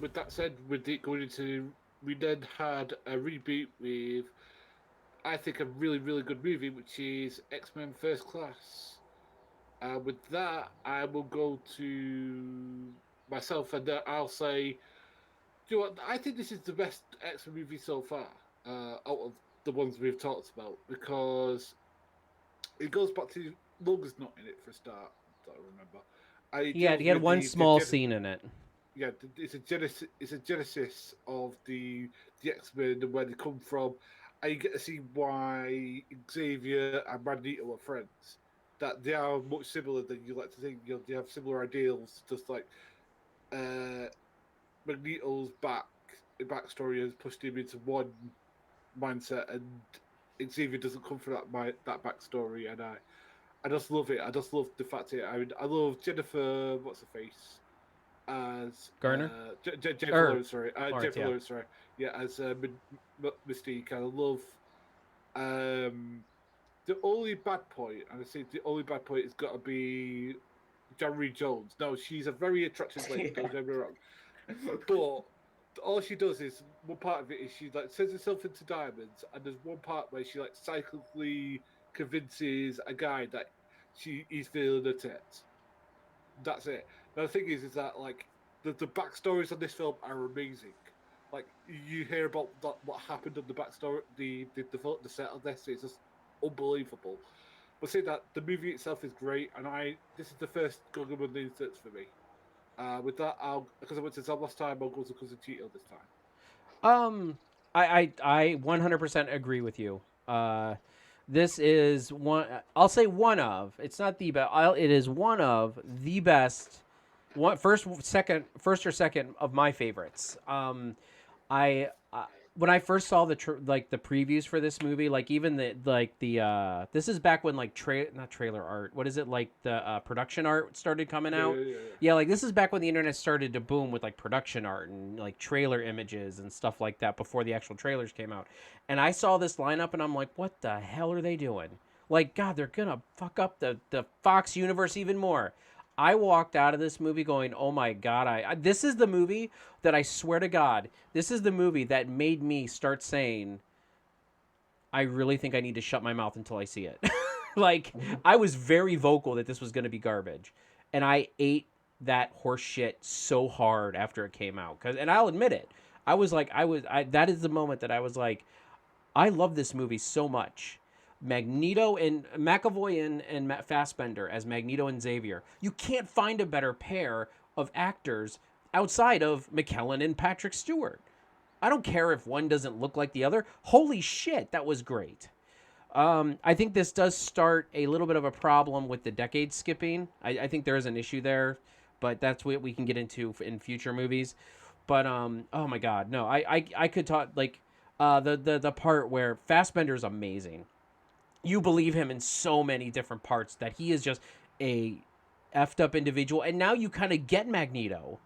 with that said, with it going into, we then had a reboot with, I think, a really, really good movie, which is X-Men First Class. With that, I will go to myself, and I'll say, do you know what? I think this is the best X-Men movie so far, out of the ones we've talked about, because it goes back to Logan's not in it for a start. Don't remember. And it He deals had with one the small scene in it. yeah, it's a genesis of the X Men and where they come from, and you get to see why Xavier and Magneto are friends. That they are much similar than you like to think. You know, they have similar ideals, just like uh, Magneto's backstory has pushed him into one mindset, and Xavier doesn't come from that backstory, and I just love it. I just love the fact that I love Jennifer. What's her face? As Garner Jennifer or Lawrence, sorry, Lawrence, Jennifer yeah. Lawrence, sorry, yeah, as Mystique. I love um, the only bad point, and I say the only bad point has got to be Jerry Jones. No, she's a very attractive lady. Yeah. Don't get me wrong, I forgot. but all she does is one part of it is she like sends herself into diamonds, and there's one part where she like psychically convinces a guy that he's feeling her tits. That's it. Now the thing is that like the backstories on this film are amazing. Like you hear about what happened on the backstory, the set of this is just unbelievable. But say that the movie itself is great, and this is the first Guggenheim instance for me. With that, I'll because I went to Zam last time, I'll go to Cousin Cheeto this time. Um, I 100% agree with you. This is one. I'll say one of. It's not the best. It is one of the best. First or second of my favorites. I when I first saw like the previews for this movie, like even the this is back when like not trailer art. What is it like the production art started coming Yeah, out? yeah, yeah, Yeah, like this is back when the internet started to boom with like production art and like trailer images and stuff like that before the actual trailers came out. And I saw this lineup and I'm like, what the hell are they doing? Like, God, they're gonna fuck up the Fox universe even more. I walked out of this movie going, "Oh my God!" This is the movie that I swear to God, this is the movie that made me start saying, "I really think I need to shut my mouth until I see it." Like, I was very vocal that this was going to be garbage, and I ate that horse shit so hard after it came out. And I'll admit it, I was like, that is the moment that I was like, I love this movie so much. Magneto and McAvoy and Fassbender as Magneto and Xavier. You can't find a better pair of actors outside of McKellen and Patrick Stewart. I don't care if one doesn't look like the other. Holy shit, that was great. I think this does start a little bit of a problem with the decade skipping. I think there is an issue there, but that's what we can get into in future movies. But oh my god, no, I could talk like the part where Fassbender's amazing. You believe him in so many different parts that he is just a effed up individual, and now you kind of get Magneto.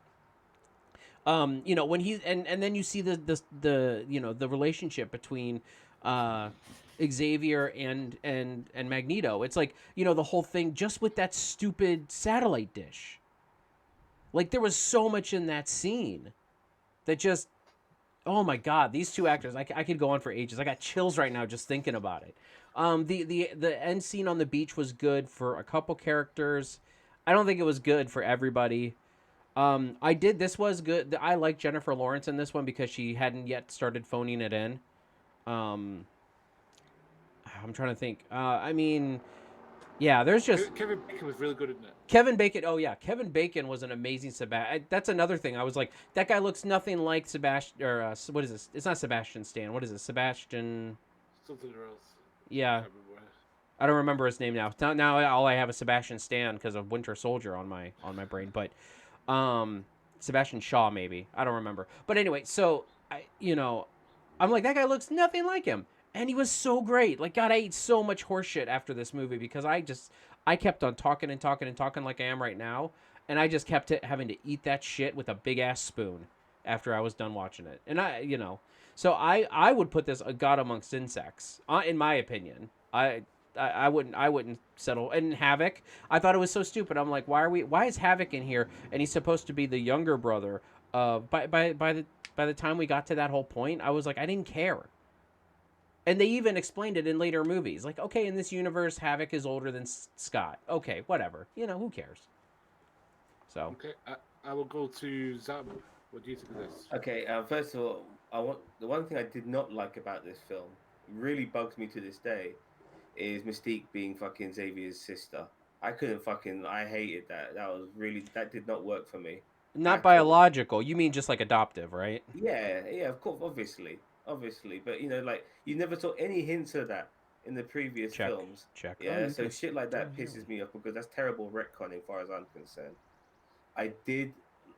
When he and then you see the the relationship between uh Xavier and Magneto. It's like, the whole thing just with that stupid satellite dish. Like there was so much in that scene that just, oh my god, these two actors, I could go on for ages. I got chills right now just thinking about it. The end scene on the beach was good for a couple characters. I don't think it was good for everybody. This was good. I like Jennifer Lawrence in this one because she hadn't yet started phoning it in. Um, I'm trying to think. I mean, yeah, there's just Kevin Bacon was really good in it. Kevin Bacon. Oh yeah, Kevin Bacon was an amazing Sebastian. That's another thing. I was like, that guy looks nothing like Sebastian. Or what is this? It's not Sebastian Stan. What is it? Sebastian. Something else. Yeah, I don't remember his name now. Now all I have is Sebastian Stan because of Winter Soldier on my brain. But Sebastian Shaw maybe. I don't remember. But anyway, so I'm like, that guy looks nothing like him. And he was so great. Like, God, I ate so much horseshit after this movie because I kept on talking and talking and talking like I am right now. And I just kept having to eat that shit with a big ass spoon after I was done watching it. And so I would put this a god amongst insects, in my opinion. I wouldn't settle. And Havoc, I thought it was so stupid. I'm like, why is Havoc in here? And he's supposed to be the younger brother By the time we got to that whole point, I was like, I didn't care. And they even explained it in later movies. Like, okay, in this universe, Havoc is older than Scott. Okay, whatever. Who cares? So, Okay, I will go to Zam. What do you think of this? Okay, first of all, I want the one thing I did not like about this film, really bugs me to this day, is Mystique being fucking Xavier's sister. I hated that. That did not work for me not at all. biological. You mean just like adoptive, right? Yeah, yeah, of course, obviously, but like you never saw any hints of that in the previous Check. films. Check. Oh, Yeah, you so can shit like still that hear pisses me. me off because that's terrible retconning, as far as I'm concerned. I did.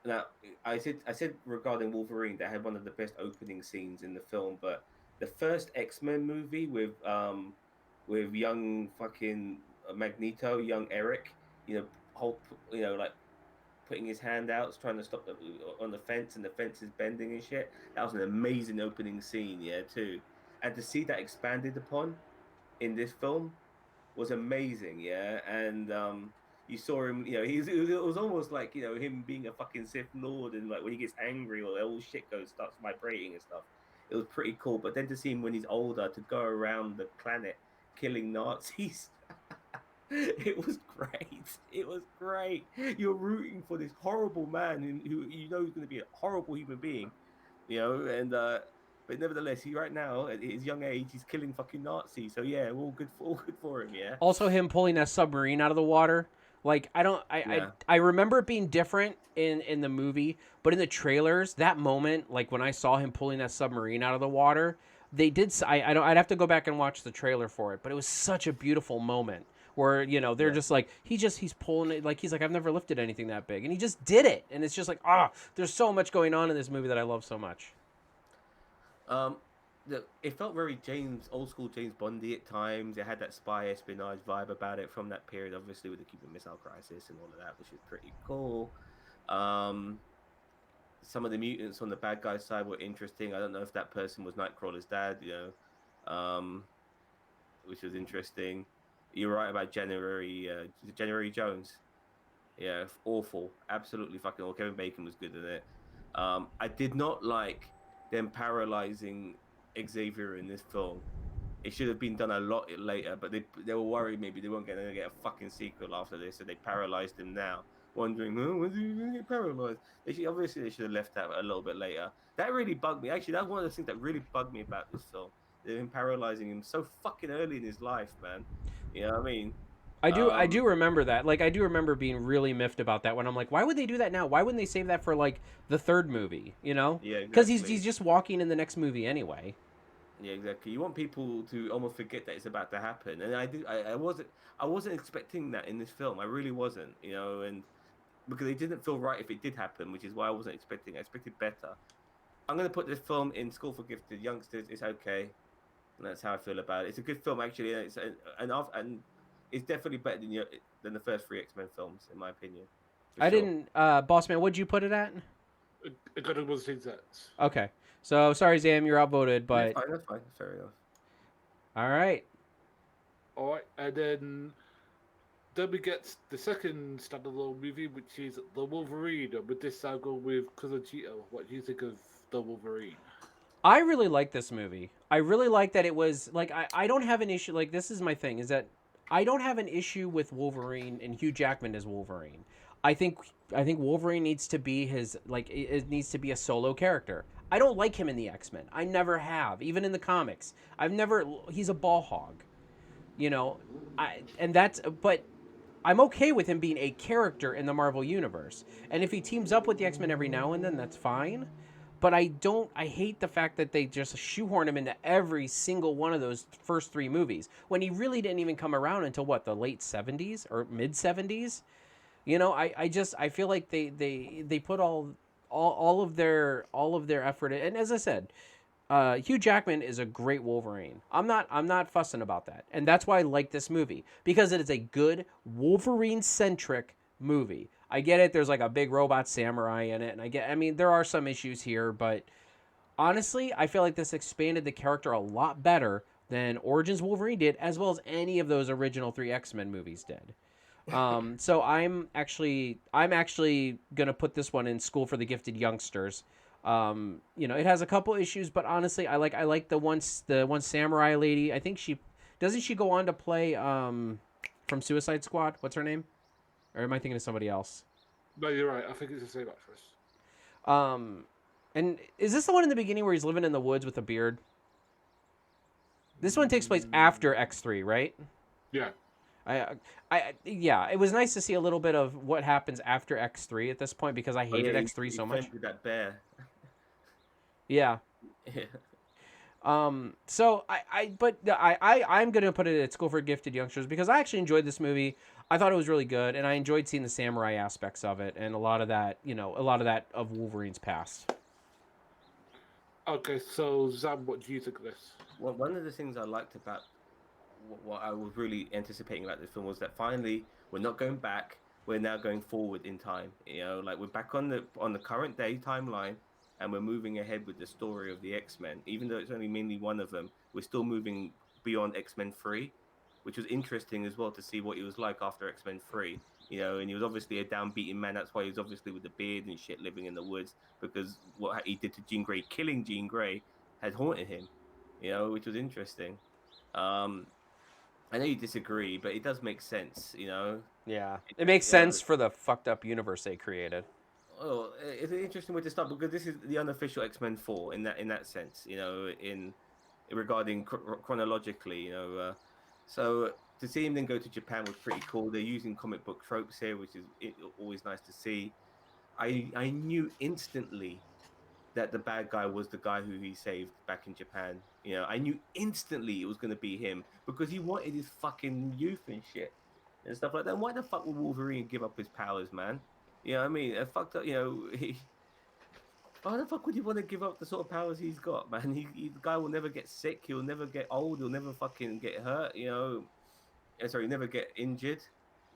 Now, I said regarding Wolverine that had one of the best opening scenes in the film, but the first X-Men movie with young fucking Magneto, young Eric, whole like putting his hand out, trying to stop on the fence, and the fence is bending and shit. That was an amazing opening scene, yeah, too. And to see that expanded upon in this film was amazing, yeah. And you saw him, it was almost like him being a fucking Sith Lord, and like when he gets angry or all shit starts vibrating and stuff. It was pretty cool. But then to see him when he's older to go around the planet killing Nazis. It was great. It was great. You're rooting for this horrible man who is going to be a horrible human being, and but nevertheless, he right now at his young age, he's killing fucking Nazis. So yeah, all good for him. Yeah, Also, him pulling that submarine out of the water. Like, I don't, yeah, I remember it being different in the movie, but in the trailers, that moment, like when I saw him pulling that submarine out of the water, they did. I don't. I'd have to go back and watch the trailer for it, but it was such a beautiful moment where they're yeah. just like he's pulling it, like he's like, I've never lifted anything that big, and he just did it, and it's just like, there's so much going on in this movie that I love so much. Um, it felt very old school James Bondy at times. It had that spy espionage vibe about it from that period, obviously with the Cuban Missile Crisis and all of that, which is pretty cool. Um, some of the mutants on the bad guy side were interesting. I don't know if that person was Nightcrawler's dad, which was interesting. You're right about January Jones. Yeah, awful, absolutely fucking awful. Kevin Bacon was good in it. I did not like them paralyzing Xavier in this film. It should have been done a lot later, but they were worried maybe they weren't going to get a fucking sequel after this, so they paralyzed him now, wondering, when's he going to get paralyzed? They should have left that a little bit later. That really bugged me. Actually, that's one of the things that really bugged me about this film. Them paralyzing him so fucking early in his life, man. You know what I mean? I do Um, remember that. Like, I do remember being really miffed about that when I'm like, why would they do that now? Why wouldn't they save that for like the third movie? yeah, Because he's exactly. just walking in the next movie anyway. Yeah, exactly. You want people to almost forget that it's about to happen, and I wasn't expecting that in this film. I really wasn't, and because it didn't feel right if it did happen, which is why I wasn't expecting. I expected better. I'm gonna put this film in School for Gifted Youngsters. It's okay, and that's how I feel about it. It's a good film actually, and and it's definitely better than the first three X-Men films, in my opinion, for I sure. didn't, Boss Man, what'd you put it at? I got to go see that. Okay. So, sorry, Zam, you're outvoted, Yeah, but fine. That's fine. Fair enough. all right. All right, and then we get the second standalone movie, which is the Wolverine. And with this, I'll go with Cousin Cheeto. What do you think of the Wolverine? I really like this movie. I really like that it was like I don't have an issue, like this is my thing, is that I don't have an issue with Wolverine and Hugh Jackman as Wolverine. I think I think Wolverine needs to be his like it needs to be a solo character. I don't like him in the X-Men. I never have, even in the comics. I've never he's a ball hog, you know. I and that's but I'm okay with him being a character in the Marvel universe. And if he teams up with the X-Men every now and then, that's fine. But I hate the fact that they just shoehorn him into every single one of those first three movies when he really didn't even come around until what, the late 70s or mid 70s? I feel like they put all of their effort in. And as I said, Hugh Jackman is a great Wolverine. I'm not fussing about that, and that's why I like this movie because it is a good Wolverine centric movie. I get it. There's like a big robot samurai in it, and I mean, there are some issues here, but honestly, I feel like this expanded the character a lot better than Origins Wolverine did, as well as any of those original three X-Men movies did. So I'm actually gonna put this one in School for the Gifted Youngsters. It has a couple issues, but honestly, I like the one samurai lady. I think she go on to play from Suicide Squad. What's her name? Or am I thinking of somebody else? No, you're right. I think it's the same actress. Um, and is this the one in the beginning where he's living in the woods with a beard? This one takes place after X3, right? Yeah. Yeah, it was nice to see a little bit of what happens after X3 at this point because I Oh yeah, hated X3 he so much. friends with that bear. Yeah. Yeah. So I'm gonna put it at School for Gifted Youngsters because I actually enjoyed this movie. I thought it was really good, and I enjoyed seeing the samurai aspects of it and a lot of that of Wolverine's past. Okay, so Zam, what do you think of this? Well, one of the things I liked about what I was really anticipating about this film was that finally we're not going back, we're now going forward in time. Like we're back on the current day timeline, and we're moving ahead with the story of the X-Men. Even though it's only mainly one of them, we're still moving beyond X-Men 3, which was interesting as well to see what he was like after X-Men 3. And he was obviously a downbeaten man. That's why he was obviously with the beard and shit, living in the woods, because what he did to Jean Grey, killing Jean Grey, had haunted him. Which was interesting. Um, I know you disagree, but it does make sense. Yeah, it makes Yeah. sense for the fucked up universe they created. Oh, it's an interesting way to start because this is the unofficial X-Men 4 in that sense. In regarding chronologically. So to see him then go to Japan was pretty cool. They're using comic book tropes here, which is always nice to see. I knew instantly that the bad guy was the guy who he saved back in Japan. I knew instantly it was going to be him because he wanted his fucking youth and shit and stuff like that. And why the fuck would Wolverine give up his powers, man? I mean, fucked up. Why the fuck would he want to give up the sort of powers he's got, man? The guy will never get sick. He'll never get old. He'll never fucking get hurt. Sorry, never get injured.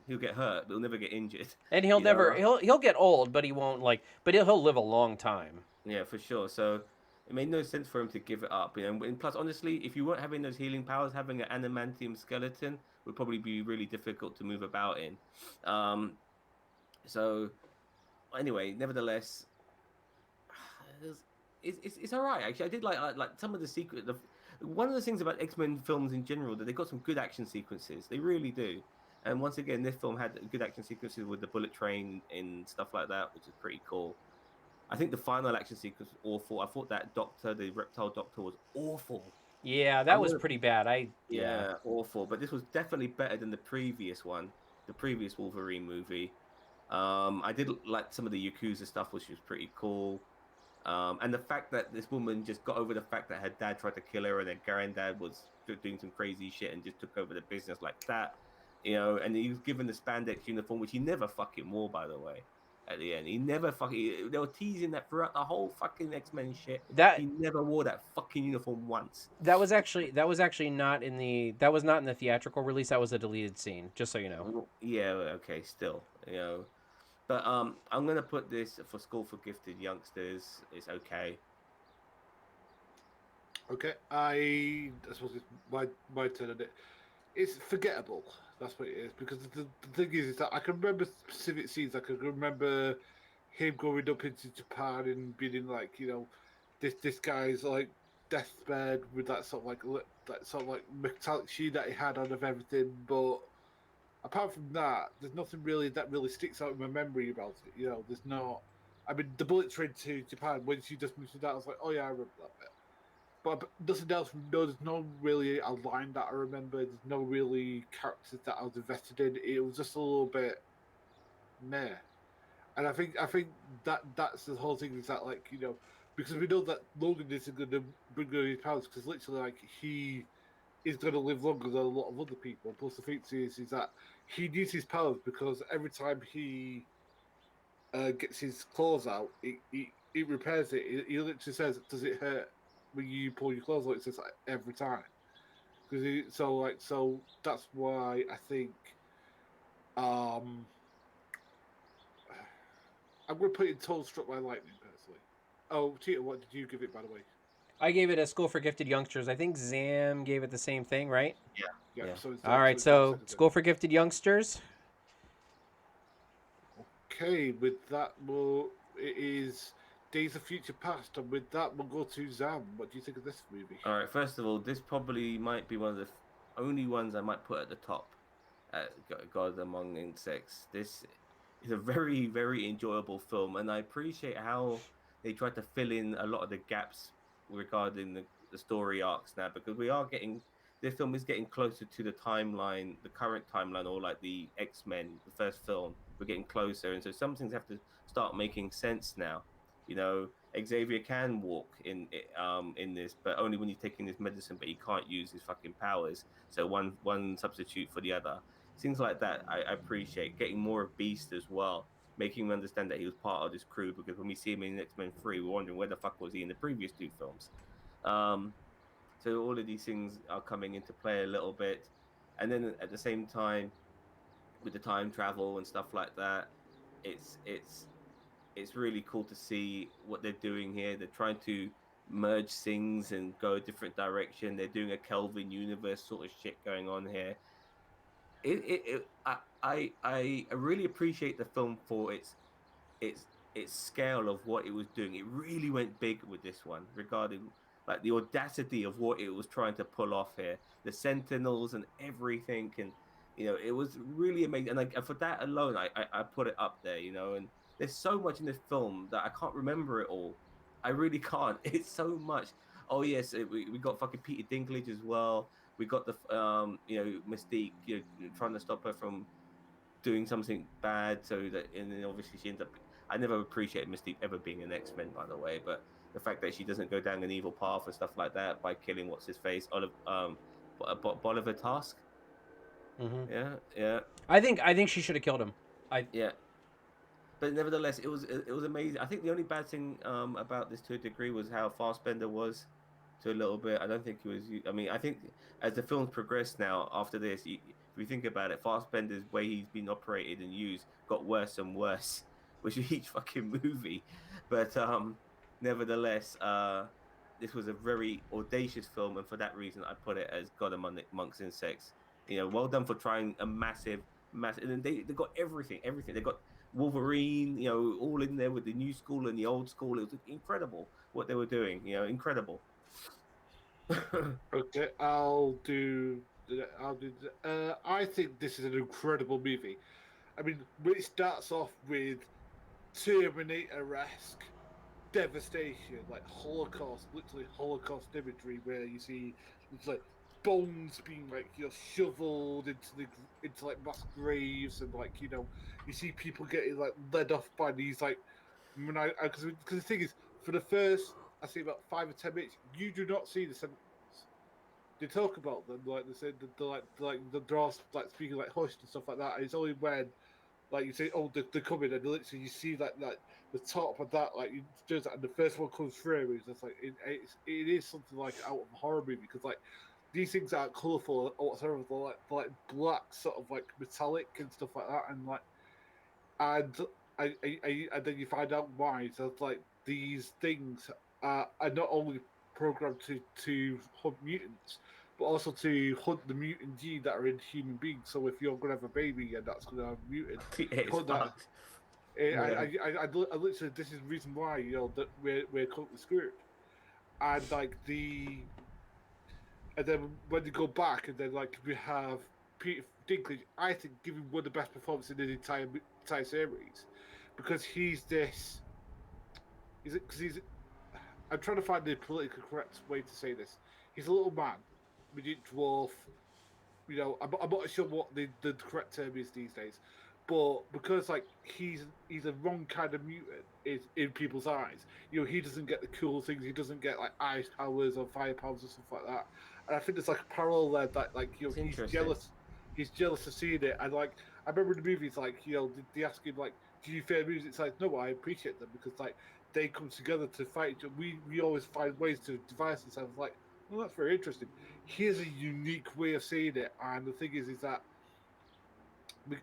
He'll get hurt, but he'll never get injured. And he'll You never know? he'll get old, but he won't but he'll live a long time. Yeah, for sure. So it made no sense for him to give it up. And plus, honestly, if you weren't having those healing powers, having an adamantium skeleton would probably be really difficult to move about in. Um, so anyway, nevertheless, it's all right. Actually, I did like some of the secret. One of the things about X-Men films in general that they got some good action sequences. They really do. And once again, this film had good action sequences with the bullet train and stuff like that, which is pretty cool. I think the final action sequence was awful. I thought that doctor, the reptile doctor, was awful. Yeah, that was pretty bad. Yeah, awful. But this was definitely better than the previous one, the previous Wolverine movie. I did like some of the Yakuza stuff, which was pretty cool. And the fact that this woman just got over the fact that her dad tried to kill her and her granddad was doing some crazy shit and just took over the business like that. And he was given the spandex uniform, which he never fucking wore, by the way. At the end, he never fucking. They were teasing that throughout the whole fucking X-Men shit. He never wore that fucking uniform once. That was actually not in the theatrical release. That was a deleted scene, just so you know. Yeah, okay, still, But I'm gonna put this for School for Gifted Youngsters. It's okay. Okay, I suppose it's my turn on it. It's forgettable. That's what it is. Because the thing is that I can remember specific scenes. I can remember him going up into Japan and being like, this guy's like deathbed with that sort of like metallic sheet that he had out of everything. But apart from that, there's nothing really that really sticks out in my memory about it. There's not. I mean, the bullet train to Japan when she just mentioned that, I was like, oh yeah, I remember that bit. But nothing else. No, there's no really a line that I remember. There's no really characters that I was invested in. It was just a little bit meh. And I think that's the whole thing. Is that because we know that Logan isn't going to bring his powers because literally he is going to live longer than a lot of other people. Plus the thing is that he needs his powers because every time he gets his claws out, it repairs it. He literally says, "Does it hurt when you pull your claws out?" It says every time. So that's why I think I'm going to put it in Total Struck by Lightning personally. Oh, Cheeto, what did you give it, by the way? I gave it a School for Gifted Youngsters. I think Zam gave it the same thing, right? Yeah. Yeah. So All right, so School for Gifted Youngsters. Okay, with that, it is Days of Future Past, and with that, we'll go to Zam. What do you think of this movie? All right. First of all, this probably might be one of the only ones I might put at the top. God Among Insects. This is a very, very enjoyable film, and I appreciate how they tried to fill in a lot of the gaps regarding the story arcs now, because we are getting this film is getting closer to the timeline, the current timeline, or like the X-Men, the first film. We're getting closer, and so some things have to start making sense now. You know, Xavier can walk in this, but only when he's taking his medicine. But he can't use his fucking powers. So one substitute for the other. Things like that, I appreciate. Getting more of Beast as well, making him understand that he was part of this crew. Because when we see him in X-Men 3, we're wondering where the fuck was he in the previous two films. Um, so all of these things are coming into play a little bit, and then at the same time, with the time travel and stuff like that, it's it's it's really cool to see what they're doing here. They're trying to merge things and go a different direction. They're doing a Kelvin universe sort of shit going on here. I really appreciate the film for its its scale of what it was doing. It really went big with this one regarding like the audacity of what it was trying to pull off here, the Sentinels and everything, and it was really amazing. And for that alone, I put it up there. And there's so much in this film that I can't remember it all. I really can't. It's so much. Oh yes, we got fucking Peter Dinklage as well. We got the Mystique, trying to stop her from doing something bad, so that, and then obviously she ends up. I never appreciated Mystique ever being an X-Men, by the way, but the fact that she doesn't go down an evil path and stuff like that by killing what's his face, Bolivar Task. Mm-hmm. Yeah. I think she should have killed him. Yeah. But nevertheless, it was amazing. I think the only bad thing about this to a degree was how Fassbender was to a little bit. I don't think he was. I mean, I think as the films progressed now after this, if you think about it, Fassbender's way he's been operated and used got worse and worse with each fucking movie. But nevertheless, this was a very audacious film, and for that reason, I put it as God Amongst Insects. Well done for trying a massive, and they got everything. They got Wolverine, all in there with the new school and the old school. It was incredible what they were doing. Incredible. Okay, I'll do. I think this is an incredible movie. I mean, when it starts off with Terminator-esque devastation, like Holocaust, literally Holocaust imagery, where you see it's like bones being like shoveled into like mass graves, and like you see people getting like led off by these like because the thing is, for the first I say about 5 or 10 minutes, you do not see the Sentinels. They talk about them like they said they're all like speaking like hushed and stuff like that. And it's only when like you say, oh, they're coming, and literally you see like the top of that, like you just and the first one comes through. It's just like it is something like out of a horror movie, because like these things aren't colourful or whatever. They're like black, sort of like metallic and stuff like that, and like and and then you find out why. So it's like these things are not only programmed to hunt mutants, but also to hunt the mutant gene that are in human beings. So if you're gonna have a baby and that's gonna have a mutant, Yeah, it's put that. fucked. Yeah. I literally, this is the reason why that we're currently screwed, and like and then when they go back, and then like we have Peter Dinklage, I think giving one of the best performances in the entire series, because he's this. Is it because he's? I'm trying to find the politically correct way to say this. He's a little man, midget dwarf. I'm not sure what the correct term is these days, but because like he's a wrong kind of mutant in people's eyes. He doesn't get the cool things. He doesn't get like ice powers or fire powers or stuff like that. And I think there's like a parallel there that like It's he's interesting. jealous. He's jealous of seeing it, and like I remember in the movies, like they ask him like, "Do you fear music?" It's like, no, I appreciate them, because like they come together to fight each other. We always find ways to devise themselves. Like, well, that's very interesting. Here's a unique way of seeing it, and the thing is that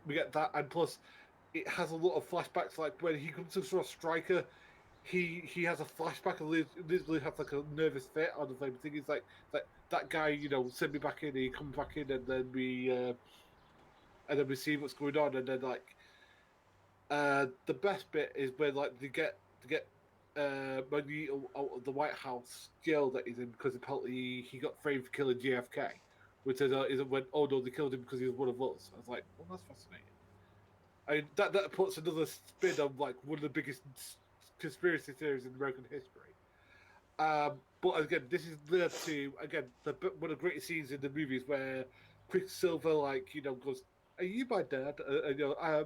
we get that, and plus it has a lot of flashbacks. Like when he comes to sort of Striker, he has a flashback and literally has like a nervous fit on the thing. The thing is like that guy, sent me back in. He comes back in, and then we see what's going on, and then like The best bit is when like they get Magneto out of the White House jail that he's in because apparently he got framed for killing JFK, which is when oh no they killed him because he was one of us. I was like, well that's fascinating. I mean, that puts another spin on like one of the biggest conspiracy theories in American history. But again, this is led to again one of the greatest scenes in the movies where Quicksilver like goes, "Are you my dad?"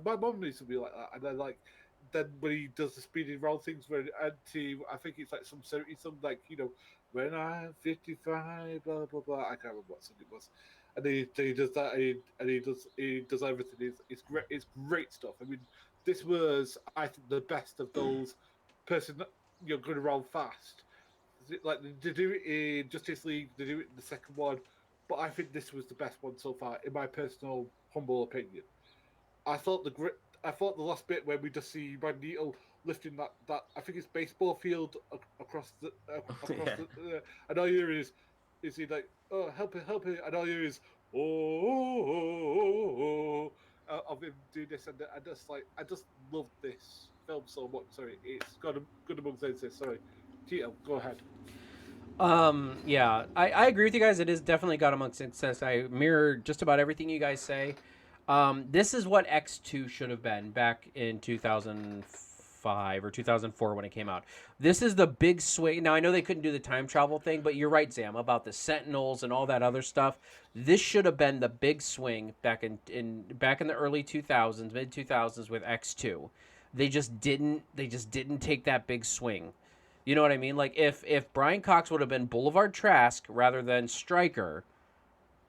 My mom needs to be like that, and then like then when he does the speeding round things where and to I think it's like some 70 something like when I'm 55 blah blah blah I can't remember what song it was, and he does that and he does everything. It's great stuff. I mean, this was I think the best of those person going around fast like they do it in Justice League, they do it in the second one, but I think this was the best one so far, in my personal humble opinion. I thought I thought the last bit where we just see Magneto lifting that I think it's baseball field across the across Yeah. the and all you hear is he like oh help it and all you hear is of him doing this and I just like I just love this film so much. Sorry, it's got a good among senses. Sorry, Tito, go ahead. Yeah, I agree with you guys. It is definitely got amongst success. I mirror just about everything you guys say. This is what X2 should have been back in 2005 or 2004 when it came out. This is the big swing. Now, I know they couldn't do the time travel thing, but you're right, Zam, about the Sentinels and all that other stuff. This should have been the big swing back in the early 2000s, mid 2000s with X2. They just didn't take that big swing. You know what I mean? Like if Brian Cox would have been Boulevard Trask rather than Stryker,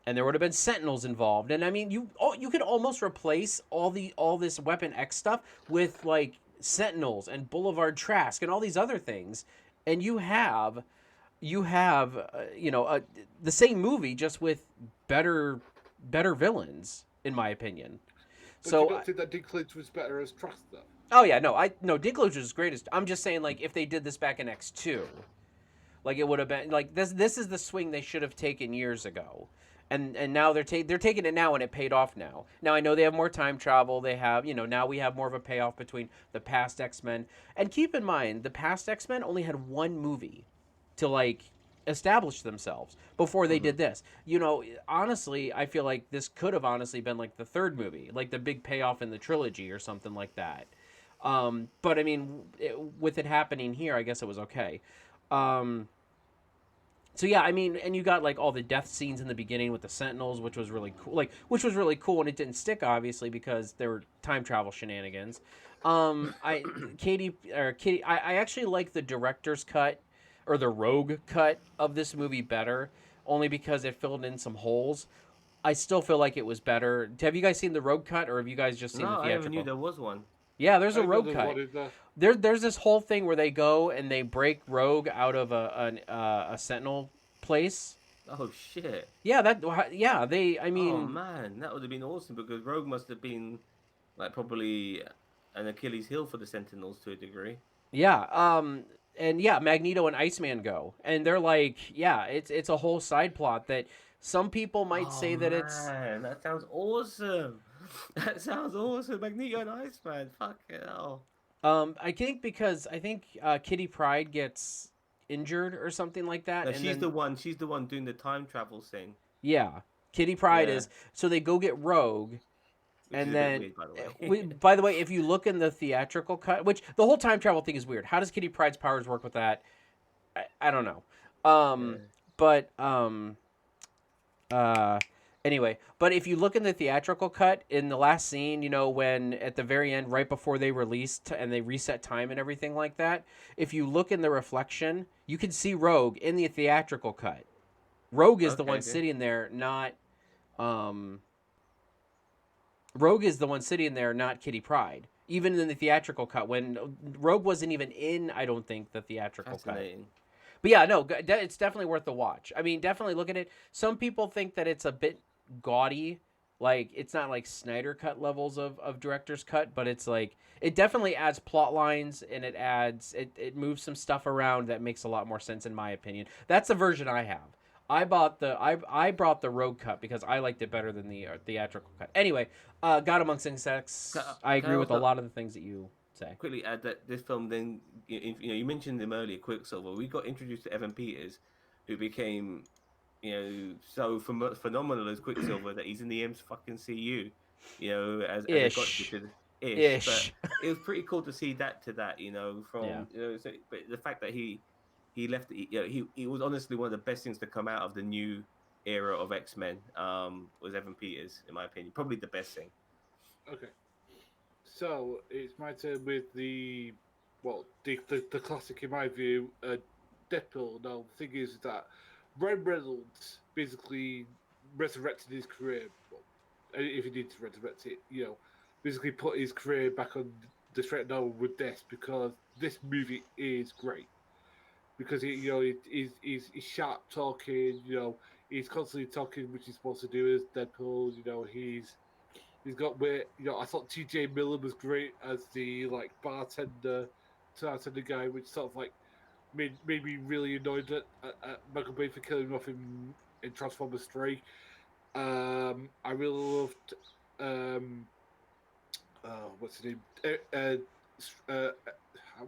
and there would have been Sentinels involved, and I mean you could almost replace all this Weapon X stuff with like Sentinels and Boulevard Trask and all these other things, and you have the same movie just with better villains in my opinion. But you So don't think that Dinklage was better as Trust though? oh yeah, no Dinklage was greatest. I'm just saying like if they did this back in X2, like it would have been like this is the swing they should have taken years ago. And now they're taking it now and it paid off now. Now I know they have more time travel. They have, now we have more of a payoff between the past X-Men. And keep in mind, the past X-Men only had one movie to like establish themselves before they did this. Honestly, I feel like this could have honestly been like the third movie, like the big payoff in the trilogy or something like that. But I mean, with it happening here, I guess it was okay. Um, so yeah, I mean, and you got like all the death scenes in the beginning with the Sentinels, which was really cool. Which was really cool, and it didn't stick obviously because there were time travel shenanigans. I Kitty, I actually like the director's cut or the Rogue cut of this movie better, only because it filled in some holes. I still feel like it was better. Have you guys seen the Rogue cut, or have you guys just seen the No, I never knew theatrical? there was one. Yeah, there's I a know Rogue there's cut. one in there. There's this whole thing where they go and they break Rogue out of a Sentinel place. Oh shit. Yeah, they. I Oh mean, man, that would have been awesome because Rogue must have been like probably an Achilles heel for the Sentinels to a degree. yeah. And yeah, Magneto and Iceman go, and they're like, yeah, it's a whole side plot that some people might Oh say that it's. man, that sounds awesome. That sounds awesome. Magneto and Iceman. Fuck hell. I think because I think Kitty Pryde gets injured or something like that, No, and she's then the one. She's the one doing the time travel thing, yeah, Kitty Pryde Yeah. is. So they go get Rogue, which is and a bit then weird, by the way. by the way, if you look in the theatrical cut, which the whole time travel thing is weird. How does Kitty Pryde's powers work with that? I don't know. Yeah. But uh anyway, but if you look in the theatrical cut in the last scene, when at the very end right before they released and they reset time and everything like that, if you look in the reflection, you can see Rogue in the theatrical cut. Rogue is the Okay, one okay. sitting there, not um Rogue is the one sitting there, not Kitty Pryde. Even in the theatrical cut, when Rogue wasn't even in, I don't think the theatrical cut. Fascinating. But yeah, no, it's definitely worth the watch. I mean, definitely look at it. Some people think that it's a bit gaudy, like it's not like Snyder cut levels of director's cut, but it's like it definitely adds plot lines and it moves some stuff around that makes a lot more sense in my opinion. That's the version I have. I bought I brought the Rogue cut because I liked it better than the theatrical cut. Anyway, God Amongst Insects. I Can I agree with a also lot of the things that you say. quickly add that this film then, you mentioned him earlier, Quicksilver. We got introduced to Evan Peters, who became, so phenomenal as Quicksilver that he's in the M's fucking CU, as a gotcha Ish, to the ish. But ish. it was pretty cool to see that to that, Yeah. from so, but the fact that he left, he was honestly one of the best things to come out of the new era of X-Men. Was Evan Peters, in my opinion, probably the best thing. Okay, so it's my turn with the classic in my view, Deadpool. Now the thing is that Ryan Reynolds basically resurrected his career. Well, if he did resurrect it, basically put his career back on the straight now with this because this movie is great. Because he's sharp talking, he's constantly talking, which he's supposed to do as Deadpool. He's got wit. I thought T.J. Miller was great as the like bartender guy, which sort of like made me really annoyed at Michael Bay for killing him off in Transformers 3. I really loved what's his name?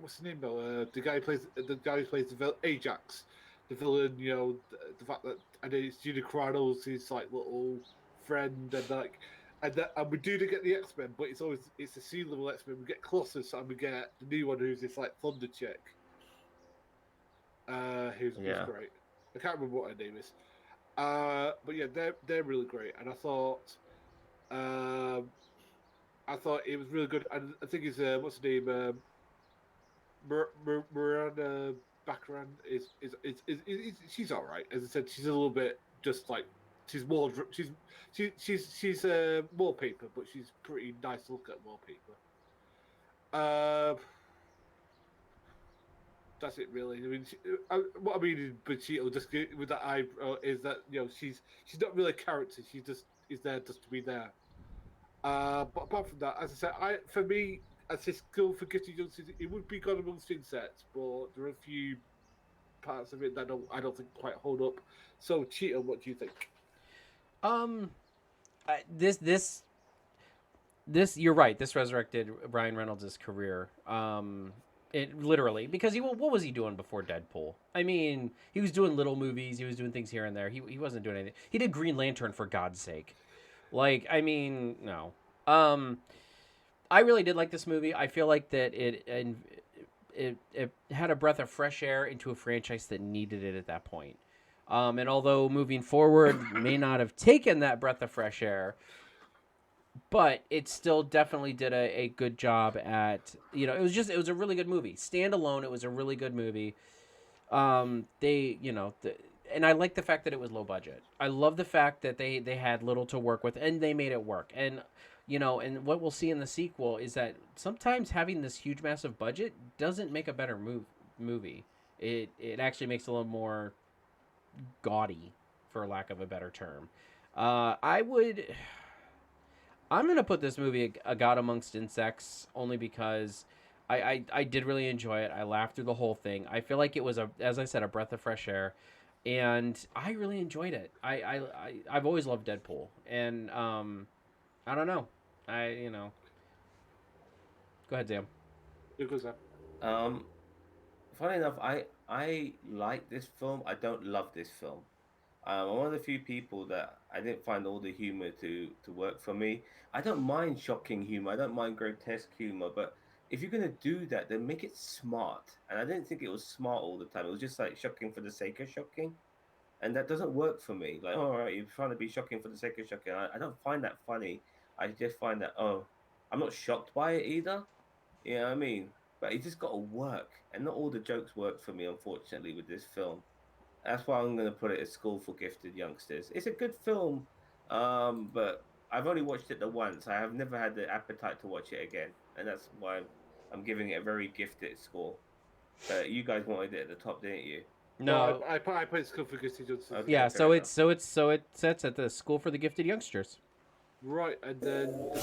What's his name though? The guy who plays Ajax, the villain. The fact that and it's Gina Carano's his like little friend and we do get the X-Men, but it's a C-level X-Men. We get Colossus and we get the new one who's this like Thunder chick. Who's Yeah. great. I can't remember what her name is. But yeah, they're really great, and I thought it was really good. And I think it's what's her name? Miranda Baccaran is she's all right. As I said, she's a little bit just like she's more she's wallpaper, but she's pretty nice to look at wallpaper. That's it really. I mean, what I mean with Cheeto, just with that eyebrow, is that she's not really a character. She just is there just to be there. But apart from that, as I said, for me, as a skill for gifted youngsters, it would be God Amongst Insects, but there are a few parts of it that I don't think quite hold up. So, Cheeto, what do you think? Um, this you're right. This resurrected Ryan Reynolds' career. It literally because what was he doing before Deadpool? I mean, he was doing little movies. He was doing things here and there. He wasn't doing anything. He did Green Lantern for God's sake. Like, I mean, no. I really did like this movie. I feel like that it had a breath of fresh air into a franchise that needed it at that point. And although moving forward may not have taken that breath of fresh air, but it still definitely did a good job at it was a really good movie. Standalone, it was a really good movie. And I like the fact that it was low budget. I love the fact that they had little to work with and they made it work. And and what we'll see in the sequel is that sometimes having this huge massive budget doesn't make a better movie. It actually makes it a little more gaudy, for lack of a better term. I'm gonna put this movie a God Amongst Insects only because I did really enjoy it. I laughed through the whole thing. I feel like it was as I said, a breath of fresh air, and I really enjoyed it. I've always loved Deadpool, and I don't know. Go ahead, Sam. It goes up. Um, Funny enough, I like this film. I don't love this film. I'm one of the few people that I didn't find all the humor to work for me. I don't mind shocking humor. I don't mind grotesque humor, but if you're gonna do that, then make it smart. And I didn't think it was smart all the time. It was just like shocking for the sake of shocking, and that doesn't work for me. Like, all right, you're trying to be shocking for the sake of shocking. I don't find that funny. I just find that I'm not shocked by it either. You know what I mean? But it just got to work, and not all the jokes work for me, unfortunately, with this film. That's why I'm going to put it as School for Gifted Youngsters. It's a good film, but I've only watched it the once. I have never had the appetite to watch it again, and that's why I'm giving it a very gifted score. You guys wanted it at the top, didn't you? No. I put School for Gifted Youngsters. Okay. Yeah, fair enough. so it sets at the School for the Gifted Youngsters. Right, and then the